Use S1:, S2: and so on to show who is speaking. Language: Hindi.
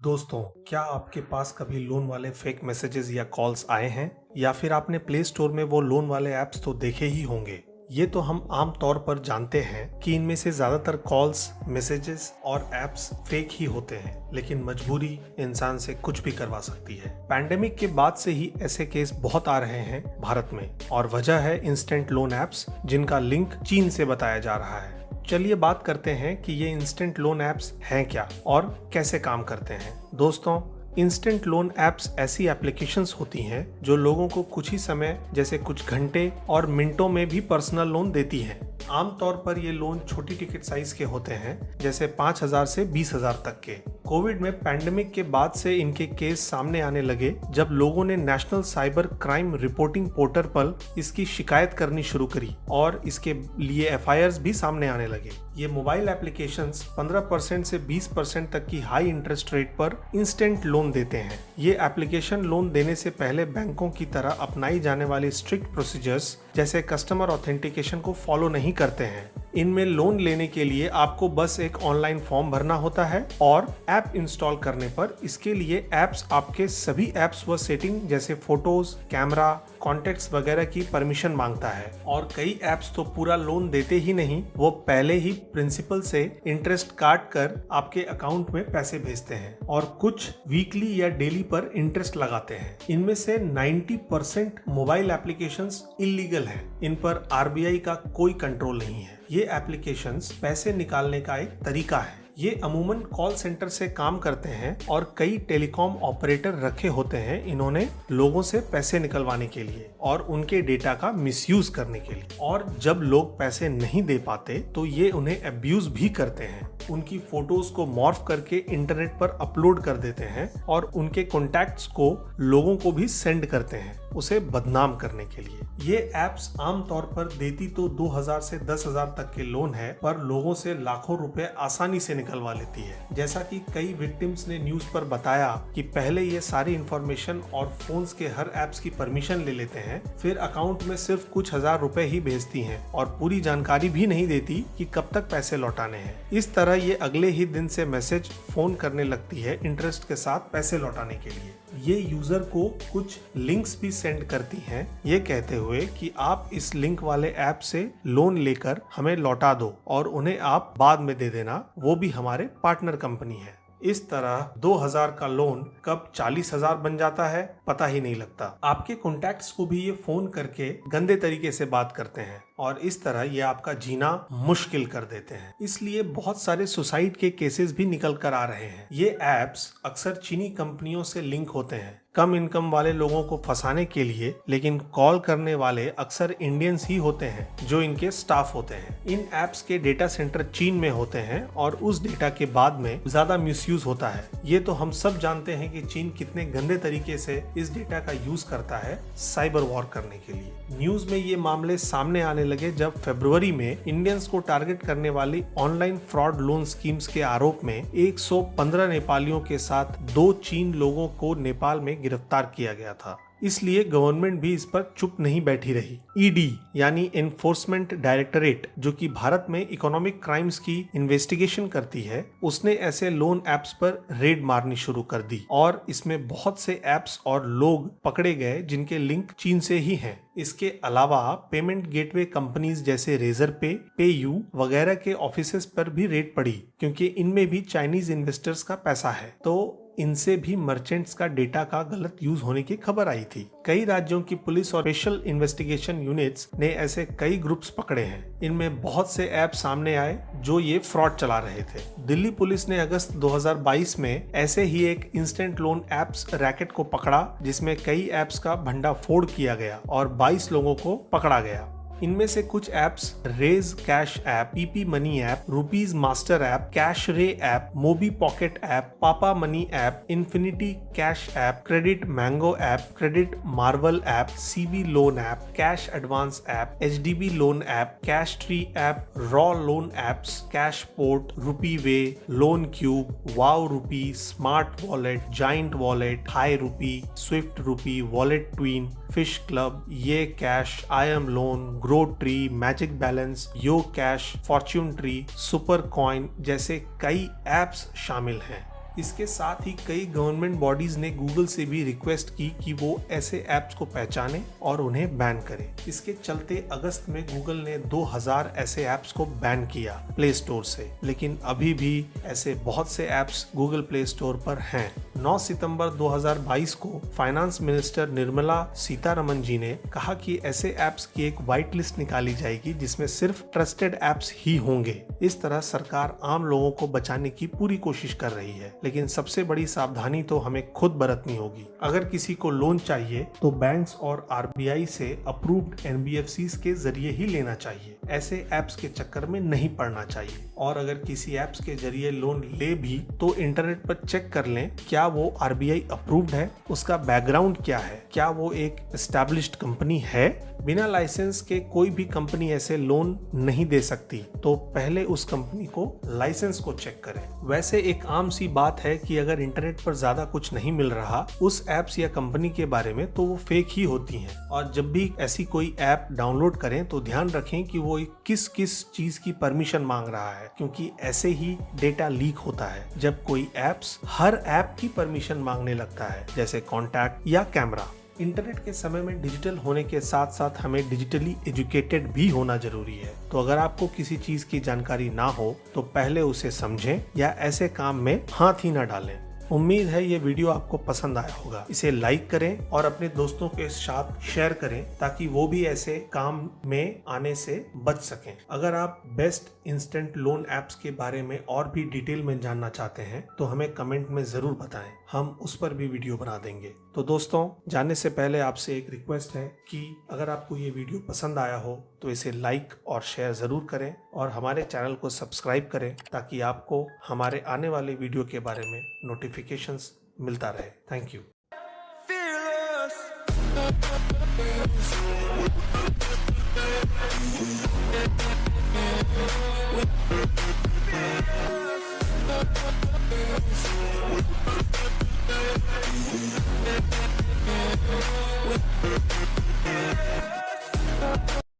S1: दोस्तों, क्या आपके पास कभी लोन वाले फेक मैसेजेस या कॉल्स आए हैं? या फिर आपने प्ले स्टोर में वो लोन वाले ऐप्स तो देखे ही होंगे। ये तो हम आम तौर पर जानते हैं कि इनमें से ज्यादातर कॉल्स, मैसेजेस और ऐप्स फेक ही होते हैं, लेकिन मजबूरी इंसान से कुछ भी करवा सकती है। पैंडेमिक के बाद से ही ऐसे केस बहुत आ रहे हैं भारत में, और वजह है इंस्टेंट लोन ऐप्स जिनका लिंक चीन से बताया जा रहा है। चलिए बात करते हैं कि ये इंस्टेंट लोन ऐप्स हैं क्या और कैसे काम करते हैं। दोस्तों, इंस्टेंट लोन ऐप्स ऐसी एप्लीकेशंस होती हैं जो लोगों को कुछ ही समय, जैसे कुछ घंटे और मिनटों में भी पर्सनल लोन देती हैं। आमतौर पर ये लोन छोटी टिकट साइज के होते हैं, जैसे 5,000 से 20,000 तक के। कोविड में पैंडेमिक के बाद से इनके केस सामने आने लगे जब लोगों ने national cyber crime reporting portal पर इसकी शिकायत करनी शुरू करी और इसके लिए एफआईआर्स भी सामने आने लगे। ये मोबाइल एप्लीकेशंस 15% से 20% तक की हाई इंटरेस्ट रेट पर इंस्टेंट लोन देते हैं। ये एप्लीकेशन लोन देने से पहले बैंकों की तरह अपनाई जाने वाली स्ट्रिक्ट प्रोसीजर्स जैसे कस्टमर ऑथेंटिकेशन को फॉलो नहीं करते हैं। इनमें लोन लेने के लिए आपको बस एक ऑनलाइन फॉर्म भरना होता है और ऐप इंस्टॉल करने पर इसके लिए ऐप्स आपके सभी ऐप्स व सेटिंग जैसे फोटोज, कैमरा, कॉन्टेक्ट्स वगैरह की परमिशन मांगता है। और कई ऐप्स तो पूरा लोन देते ही नहीं, वो पहले ही प्रिंसिपल से इंटरेस्ट काट कर आपके अकाउंट में पैसे भेजते हैं और कुछ वीकली या डेली पर इंटरेस्ट लगाते हैं। इनमें से 90% मोबाइल एप्लीकेशंस इलीगल हैं। इन पर आरबीआई का कोई कंट्रोल नहीं है। ये एप्लीकेशंस पैसे निकालने का एक तरीका है। ये अमूमन कॉल सेंटर से काम करते हैं और कई टेलीकॉम ऑपरेटर रखे होते हैं इन्होंने लोगों से पैसे निकलवाने के लिए और उनके डेटा का मिसयूज करने के लिए। और जब लोग पैसे नहीं दे पाते तो ये उन्हें अब्यूज भी करते हैं। उनकी फोटोज को मॉर्फ करके इंटरनेट पर अपलोड कर देते हैं और उनके कॉन्टैक्ट्स को लोगों को भी सेंड करते हैं उसे बदनाम करने के लिए। ये ऐप्स आमतौर पर देती तो 2,000 से 10,000 तक के लोन है, पर लोगों से लाखों रुपए आसानी से निकलवा लेती है। जैसा कि कई विक्टिम्स ने न्यूज पर बताया कि पहले ये सारी इंफॉर्मेशन और फोन्स के हर ऐप्स की परमिशन ले लेते हैं, फिर अकाउंट में सिर्फ कुछ हजार रुपए ही भेजती हैं और पूरी जानकारी भी नहीं देती कि कब तक पैसे लौटाने हैं। इस तरह ये अगले ही दिन से मैसेज, फोन करने लगती है इंटरेस्ट के साथ पैसे लौटाने के लिए। ये यूजर को कुछ लिंक्स भी सेंड करती हैं, ये कहते हुए कि आप इस लिंक वाले ऐप से लोन लेकर हमें लौटा दो और उन्हें आप बाद में दे देना, वो भी हमारे पार्टनर कंपनी है। इस तरह 2,000 का लोन कब 40,000 बन जाता है पता ही नहीं लगता। आपके कॉन्टैक्ट्स को भी ये फोन करके गंदे तरीके से बात करते हैं और इस तरह ये आपका जीना मुश्किल कर देते हैं। इसलिए बहुत सारे सुसाइड के केसेस भी निकल कर आ रहे हैं। ये ऐप्स अक्सर चीनी कंपनियों से लिंक होते हैं कम इनकम वाले लोगों को फंसाने के लिए, लेकिन कॉल करने वाले अक्सर इंडियंस ही होते हैं जो इनके स्टाफ होते हैं। इन ऐप्स के डेटा सेंटर चीन में होते हैं और उस डेटा के बाद में ज्यादा मिसयूज होता है। ये तो हम सब जानते हैं कि चीन कितने गंदे तरीके से इस डेटा का यूज करता है साइबर वॉर करने के लिए। न्यूज में ये मामले सामने आने लगे जब फरवरी में इंडियंस को टारगेट करने वाली ऑनलाइन फ्रॉड लोन स्कीम्स के आरोप में 115 नेपालियों के साथ 2 चीन लोगों को नेपाल में गिरफ्तार किया गया था। इसलिए गवर्नमेंट भी इस पर चुप नहीं बैठी रही। ईडी यानी एनफोर्समेंट डायरेक्टरेट, जो कि भारत में इकोनॉमिक क्राइम्स की इन्वेस्टिगेशन करती है, उसने ऐसे लोन ऐप्स पर रेड मारनी शुरू कर दी और इसमें बहुत से ऐप्स और लोग पकड़े गए जिनके लिंक चीन से ही हैं। इसके अलावा पेमेंट गेटवे कंपनीज जैसे रेजर पे, पेयू वगैरह के ऑफिसेस पर भी रेड पड़ी, क्योंकि इनमें भी चाइनीज इन्वेस्टर्स का पैसा है, तो इनसे भी मर्चेंट्स का डेटा का गलत यूज होने की खबर आई थी। कई राज्यों की पुलिस और स्पेशल इन्वेस्टिगेशन यूनिट्स ने ऐसे कई ग्रुप्स पकड़े हैं। इनमें बहुत से ऐप सामने आए जो ये फ्रॉड चला रहे थे। दिल्ली पुलिस ने अगस्त 2022 में ऐसे ही एक इंस्टेंट लोन ऐप्स रैकेट को पकड़ा, जिसमें कई ऐप्स का भंडाफोड़ किया गया और 22 लोगों को पकड़ा गया। इनमें से कुछ apps Rage Cash app, PP Money app, Rupees Master app, Cash Ray app, Mobi Pocket app, Papa Money app, Infinity Cash app, Credit Mango app, Credit Marvel app, CB Loan app, Cash Advance app, HDB Loan app, Cash Tree app, Raw Loan apps, Cash Port, Rupee Way, Loan Cube, Wow Rupee, Smart Wallet, Giant Wallet, High Rupee, Swift Rupee, Wallet Twin, Fish Club, ये Cash, I am Loan, Grow Tree, Magic Balance, Yo Cash, Fortune Tree, Super Coin जैसे कई ऐप्स शामिल हैं। इसके साथ ही कई गवर्नमेंट बॉडीज ने गूगल से भी रिक्वेस्ट की कि वो ऐसे ऐप्स को पहचाने और उन्हें बैन करे। इसके चलते अगस्त में गूगल ने 2000 ऐसे ऐप्स को बैन किया प्ले स्टोर से, लेकिन अभी भी ऐसे बहुत से ऐप्स गूगल प्ले स्टोर पर हैं। 9 सितंबर 2022 को फाइनेंस मिनिस्टर निर्मला सीतारमन जी ने कहा कि ऐसे ऐप्स की एक व्हाइट लिस्ट निकाली जाएगी जिसमें सिर्फ ट्रस्टेड ऐप्स ही होंगे। इस तरह सरकार आम लोगों को बचाने की पूरी कोशिश कर रही है, लेकिन सबसे बड़ी सावधानी तो हमें खुद बरतनी होगी। अगर किसी को लोन चाहिए तो बैंक्स और आरबीआई से अप्रूव्ड एनबीएफसीज के जरिए ही लेना चाहिए। ऐसे ऐप्स के चक्कर में नहीं पड़ना चाहिए। और अगर किसी ऐप्स के जरिए लोन ले भी तो इंटरनेट पर चेक कर लें क्या वो आरबीआई अप्रूव्ड है, उसका बैकग्राउंड क्या है, क्या वो एक एस्टैब्लिश्ड कंपनी है। बिना लाइसेंस के कोई भी कंपनी ऐसे लोन नहीं दे सकती, तो पहले उस कंपनी को लाइसेंस को चेक करें। वैसे एक आम सी बात है कि अगर इंटरनेट पर ज्यादा कुछ नहीं मिल रहा उस ऐप्स या कंपनी के बारे में तो वो फेक ही होती हैं। और जब भी ऐसी कोई ऐप डाउनलोड करें तो ध्यान रखें कि वो किस किस चीज की परमिशन मांग रहा है, क्योंकि ऐसे ही डेटा लीक होता है जब कोई ऐप्स हर ऐप की परमिशन मांगने लगता है, जैसे कॉन्टैक्ट या कैमरा। इंटरनेट के समय में डिजिटल होने के साथ साथ हमें डिजिटली एजुकेटेड भी होना जरूरी है। तो अगर आपको किसी चीज की जानकारी ना हो तो पहले उसे समझें या ऐसे काम में हाथ ही ना डालें। उम्मीद है ये वीडियो आपको पसंद आया होगा। इसे लाइक करें और अपने दोस्तों के साथ शेयर करें ताकि वो भी ऐसे काम में आने से बच सकें। अगर आप बेस्ट इंस्टेंट लोन ऐप्स के बारे में और भी डिटेल में जानना चाहते हैं तो हमें कमेंट में जरूर बताएं, हम उस पर भी वीडियो बना देंगे। तो दोस्तों, जाने से पहले आपसे एक रिक्वेस्ट है कि अगर आपको ये वीडियो पसंद आया हो तो इसे लाइक और शेयर जरूर करें और हमारे चैनल को सब्सक्राइब करें ताकि आपको हमारे आने वाले वीडियो के बारे में नोटिफिकेशंस मिलता रहे। Thank you.